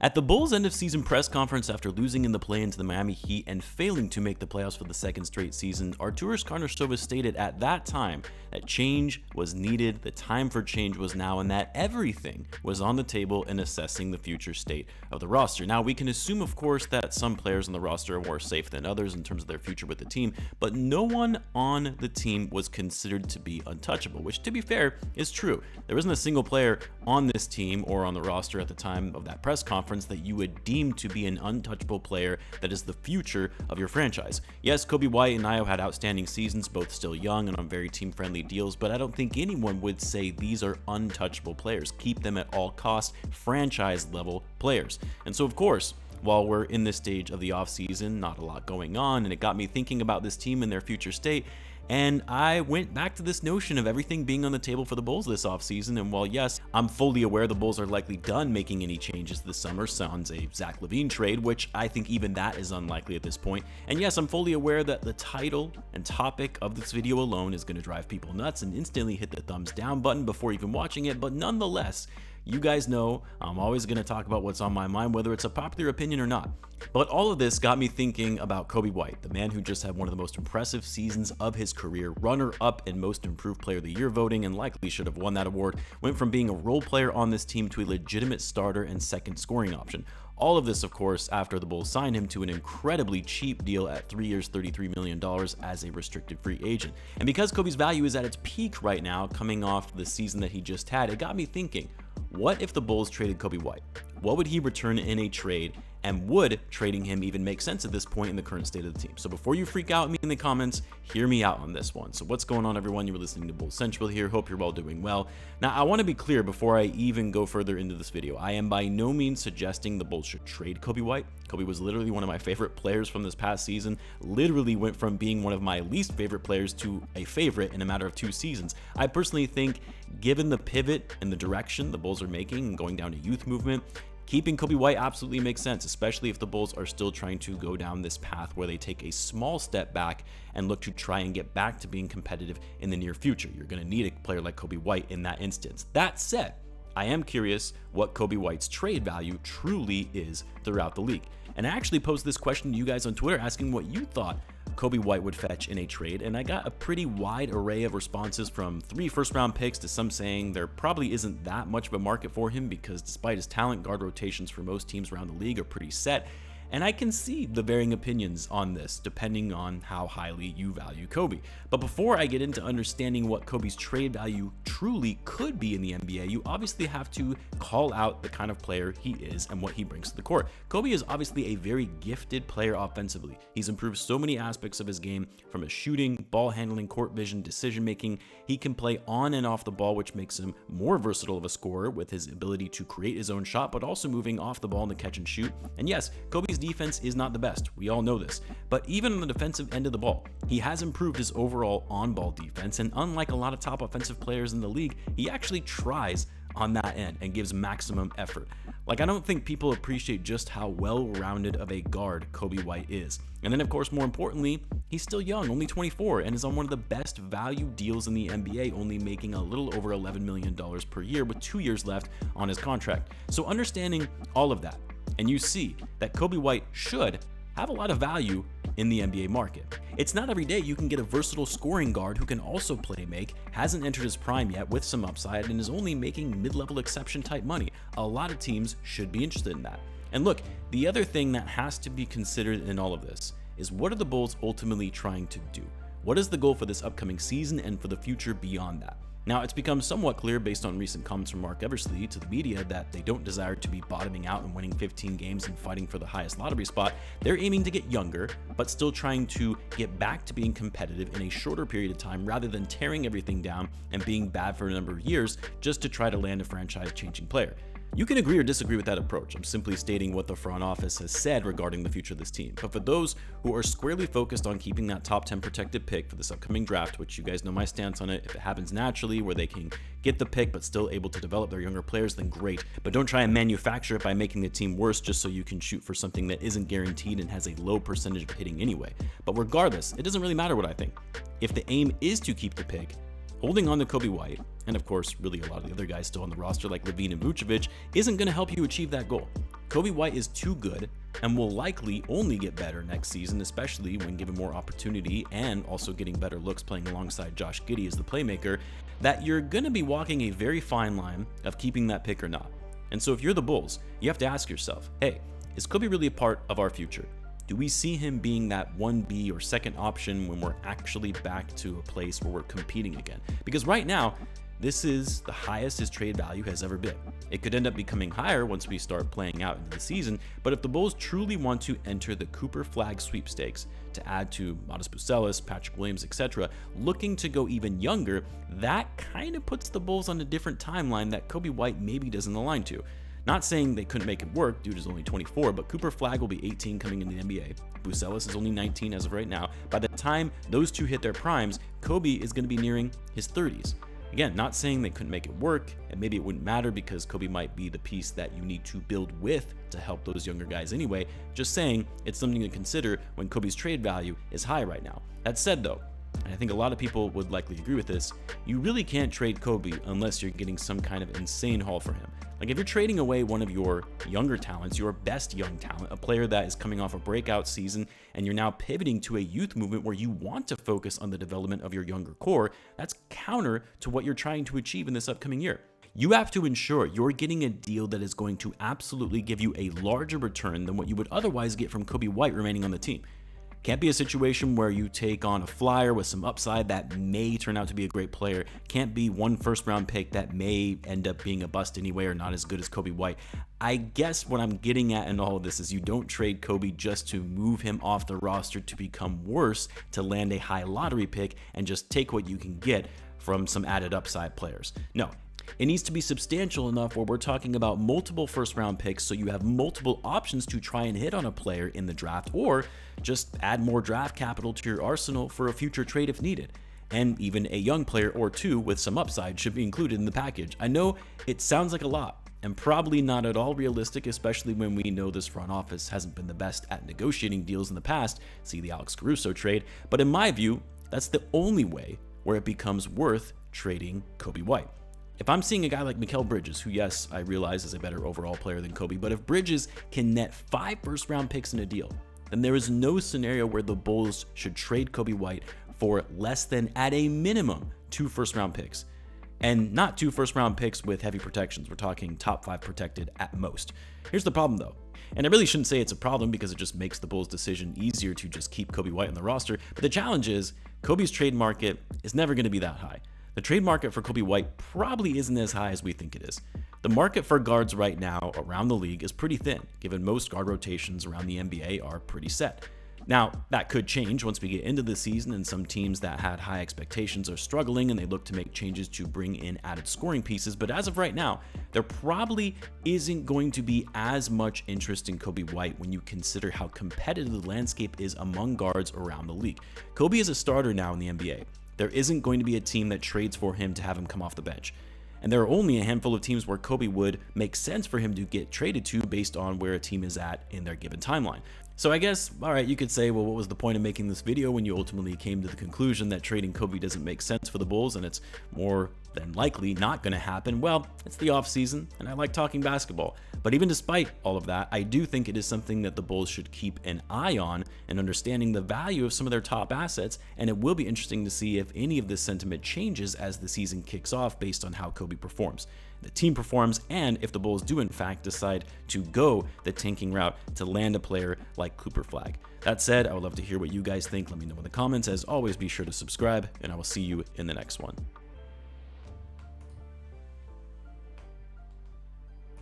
At the Bulls' end-of-season press conference after losing in the play-in to the Miami Heat and failing to make the playoffs for the second straight season, Arturas Karnisovas stated at that time that change was needed, the time for change was now, and that everything was on the table in assessing the future state of the roster. Now, we can assume, of course, that some players on the roster are more safe than others in terms of their future with the team, but no one on the team was considered to be untouchable, which, to be fair, is true. There wasn't a single player on this team or on the roster at the time of that press conference that you would deem to be an untouchable player that is the future of your franchise. Yes, Coby White and Ayo had outstanding seasons, both still young and on very team-friendly deals, but I don't think anyone would say these are untouchable players. Keep them at all costs, franchise-level players. And so, of course, while we're in this stage of the offseason, not a lot going on, and it got me thinking about this team and their future state. And I went back to this notion of everything being on the table for the Bulls this offseason. And while, yes, I'm fully aware the Bulls are likely done making any changes this summer, sans a Zach Lavine trade, which I think even that is unlikely at this point. And yes, I'm fully aware that the title and topic of this video alone is going to drive people nuts and instantly hit the thumbs down button before even watching it. But nonetheless, you guys know I'm always going to talk about what's on my mind, whether it's a popular opinion or not. But all of this got me thinking about Coby White, the man who just had one of the most impressive seasons of his career, runner-up in Most Improved Player of the Year voting, and likely should have won that award, went from being a role player on this team to a legitimate starter and second scoring option. All of this, of course, after the Bulls signed him to an incredibly cheap deal at 3 years, $33 million as a restricted free agent. And because Coby's value is at its peak right now, coming off the season that he just had, it got me thinking, what if the Bulls traded Coby White? What would he return in a trade? And would trading him even make sense at this point in the current state of the team? So before you freak out at me in the comments, hear me out on this one. So what's going on, everyone? You're listening to Bulls Central here. Hope you're all doing well. Now, I want to be clear before I even go further into this video. I am by no means suggesting the Bulls should trade Coby White. Coby was literally one of my favorite players from this past season. Literally went from being one of my least favorite players to a favorite in a matter of 2 seasons. I personally think, given the pivot and the direction the Bulls are making and going down a youth movement, keeping Coby White absolutely makes sense, especially if the Bulls are still trying to go down this path where they take a small step back and look to try and get back to being competitive in the near future. You're going to need a player like Coby White in that instance. That said, I am curious what Coby White's trade value truly is throughout the league. And I actually posed this question to you guys on Twitter asking what you thought Coby White would fetch in a trade, and I got a pretty wide array of responses, from 3 first-round picks to some saying there probably isn't that much of a market for him because despite his talent, guard rotations for most teams around the league are pretty set. And I can see the varying opinions on this depending on how highly you value Coby. But before I get into understanding what Coby's trade value truly could be in the NBA, you obviously have to call out the kind of player he is and what he brings to the court. Coby is obviously a very gifted player offensively. He's improved so many aspects of his game, from his shooting, ball handling, court vision, decision making. He can play on and off the ball, which makes him more versatile of a scorer with his ability to create his own shot, but also moving off the ball in the catch and shoot. And yes, Coby's defense is not the best. We all know this. But even on the defensive end of the ball, he has improved his overall on-ball defense, and unlike a lot of top offensive players in the league, he actually tries on that end and gives maximum effort. Like, I don't think people appreciate just how well-rounded of a guard Coby White is. And then, of course, more importantly, he's still young, only 24, and is on one of the best value deals in the NBA, only making a little over $11 million per year with 2 years left on his contract. So understanding all of that, and you see that Coby White should have a lot of value in the NBA market. It's not every day you can get a versatile scoring guard who can also play make, hasn't entered his prime yet with some upside, and is only making mid-level exception type money. A lot of teams should be interested in that. And look, the other thing that has to be considered in all of this is, what are the Bulls ultimately trying to do? What is the goal for this upcoming season and for the future beyond that? Now, it's become somewhat clear based on recent comments from Mark Eversley to the media that they don't desire to be bottoming out and winning 15 games and fighting for the highest lottery spot. They're aiming to get younger, but still trying to get back to being competitive in a shorter period of time rather than tearing everything down and being bad for a number of years just to try to land a franchise-changing player. You can agree or disagree with that approach. I'm simply stating what the front office has said regarding the future of this team. But for those who are squarely focused on keeping that top 10 protected pick for this upcoming draft, which you guys know my stance on it, if it happens naturally where they can get the pick but still able to develop their younger players, then great. But don't try and manufacture it by making the team worse just so you can shoot for something that isn't guaranteed and has a low percentage of hitting anyway. But regardless, it doesn't really matter what I think. If the aim is to keep the pick, holding on to Coby White, and of course really a lot of the other guys still on the roster like Lavine and Vucevic, isn't going to help you achieve that goal. Coby White is too good and will likely only get better next season, especially when given more opportunity and also getting better looks playing alongside Josh Giddey as the playmaker, that you're going to be walking a very fine line of keeping that pick or not. And so if you're the Bulls, you have to ask yourself, hey, is Coby really a part of our future? Do we see him being that 1B or second option when we're actually back to a place where we're competing again? Because right now, this is the highest his trade value has ever been. It could end up becoming higher once we start playing out into the season, but if the Bulls truly want to enter the Cooper Flag sweepstakes to add to Modest Buzelis, Patrick Williams, etc., looking to go even younger, that kind of puts the Bulls on a different timeline that Coby White maybe doesn't align to. Not saying they couldn't make it work, dude is only 24, but Cooper Flag will be 18 coming into the NBA. Buzelis is only 19 as of right now. By the time those two hit their primes, Coby is going to be nearing his 30s. Again, not saying they couldn't make it work, and maybe it wouldn't matter because Coby might be the piece that you need to build with to help those younger guys anyway. Just saying it's something to consider when Coby's trade value is high right now. That said though, and I think a lot of people would likely agree with this, you really can't trade Coby unless you're getting some kind of insane haul for him. Like if you're trading away one of your younger talents, your best young talent, a player that is coming off a breakout season, and you're now pivoting to a youth movement where you want to focus on the development of your younger core, that's counter to what you're trying to achieve in this upcoming year. You have to ensure you're getting a deal that is going to absolutely give you a larger return than what you would otherwise get from Coby White remaining on the team. Can't be a situation where you take on a flyer with some upside that may turn out to be a great player. Can't be one first-round pick that may end up being a bust anyway or not as good as Coby White. I guess what I'm getting at in all of this is you don't trade Coby just to move him off the roster to become worse, to land a high lottery pick and just take what you can get from some added upside players. No. It needs to be substantial enough where we're talking about multiple first-round picks so you have multiple options to try and hit on a player in the draft, or just add more draft capital to your arsenal for a future trade if needed. And even a young player or two with some upside should be included in the package. I know it sounds like a lot, and probably not at all realistic, especially when we know this front office hasn't been the best at negotiating deals in the past, see the Alex Caruso trade, but in my view, that's the only way where it becomes worth trading Coby White. If I'm seeing a guy like Mikal Bridges, who yes, I realize is a better overall player than Coby, but if Bridges can net 5 first-round picks in a deal, then there is no scenario where the Bulls should trade Coby White for less than, at a minimum, 2 first-round picks. And not 2 first-round picks with heavy protections. We're talking top 5 protected at most. Here's the problem though, and I really shouldn't say it's a problem because it just makes the Bulls' decision easier to just keep Coby White on the roster, but the challenge is Coby's trade market is never going to be that high. The trade market for Coby White probably isn't as high as we think it is. The market for guards right now around the league is pretty thin, given most guard rotations around the NBA are pretty set. Now, that could change once we get into the season and some teams that had high expectations are struggling and they look to make changes to bring in added scoring pieces, but as of right now, there probably isn't going to be as much interest in Coby White when you consider how competitive the landscape is among guards around the league. Coby is a starter now in the NBA. There isn't going to be a team that trades for him to have him come off the bench. And there are only a handful of teams where Coby would make sense for him to get traded to based on where a team is at in their given timeline. So I guess, alright, you could say, well, what was the point of making this video when you ultimately came to the conclusion that trading Coby doesn't make sense for the Bulls and it's more than likely not going to happen? Well, it's the offseason and I like talking basketball. But even despite all of that, I do think it is something that the Bulls should keep an eye on and understanding the value of some of their top assets, and it will be interesting to see if any of this sentiment changes as the season kicks off based on how Coby performs, the team performs, and if the Bulls do in fact decide to go the tanking route to land a player like Cooper Flag. That said, I would love to hear what you guys think. Let me know in the comments. As always, be sure to subscribe, and I will see you in the next one.